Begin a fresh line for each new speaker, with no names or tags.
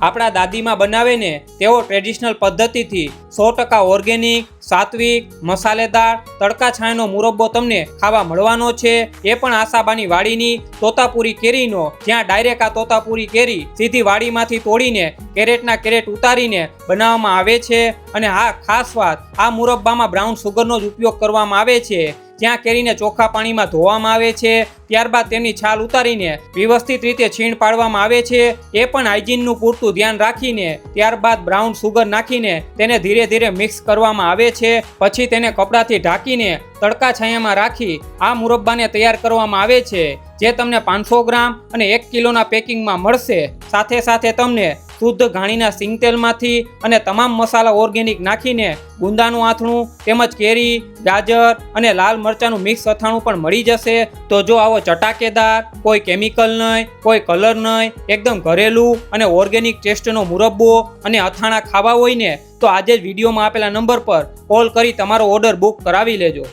આપણા દાદીમાં બનાવે ને તેવો ટ્રેડિશનલ પદ્ધતિથી 100% ઓર્ગેનિક, સાત્વિક, મસાલેદાર, તડકા છાંયનો મુરબ્બો તમને ખાવા મળવાનો છે, એ પણ આશાબાની વાડીની તોતાપુરી કેરીનો, જ્યાં ડાયરેક્ટ આ તોતાપુરી કેરી સીધી વાડીમાંથી તોડીને કેરેટના કેરેટ ઉતારીને બનાવવામાં આવે છે। અને હા, ખાસ વાત, આ મુરબ્બામાં બ્રાઉન સુગરનો જ ઉપયોગ કરવામાં આવે છે। જ્યાં કેરીને ચોખ્ખા પાણીમાં ધોવામાં આવે છે, ત્યારબાદ તેની છાલ ઉતારીને વ્યવસ્થિત રીતે છીણ પાડવામાં આવે છે, એ પણ હાઇજીનનું પૂરતું ધ્યાન રાખીને ત્યારબાદ બ્રાઉન સુગર નાખીને તેને ધીરે ધીરે મિક્સ કરવામાં આવે છે। પછી તેને કપડાથી ઢાંકીને તડકા છાયામાં રાખી આ મુરબ્બાને તૈયાર કરવામાં આવે છે, જે તમને 500 ગ્રામ અને 1 કિલોના પેકિંગમાં મળશે। સાથે સાથે તમને શુદ્ધ ઘાણીના સિંગતેલમાંથી અને તમામ મસાલા ઓર્ગેનિક નાખીને ગુંદાનું આથણું તેમજ કેરી, ગાજર અને લાલ મરચાંનું મિક્સ અથાણું પણ મળી જશે। તો જો આવો ચટાકેદાર, કોઈ કેમિકલ નહીં, કોઈ કલર નહીં, એકદમ ઘરેલું અને ઓર્ગેનિક ટેસ્ટનો મુરબ્બો અને અથાણા ખાવા હોય ને, તો આજે જ વિડીયોમાં આપેલા નંબર પર કોલ કરી તમારો ઓર્ડર બુક કરાવી લેજો।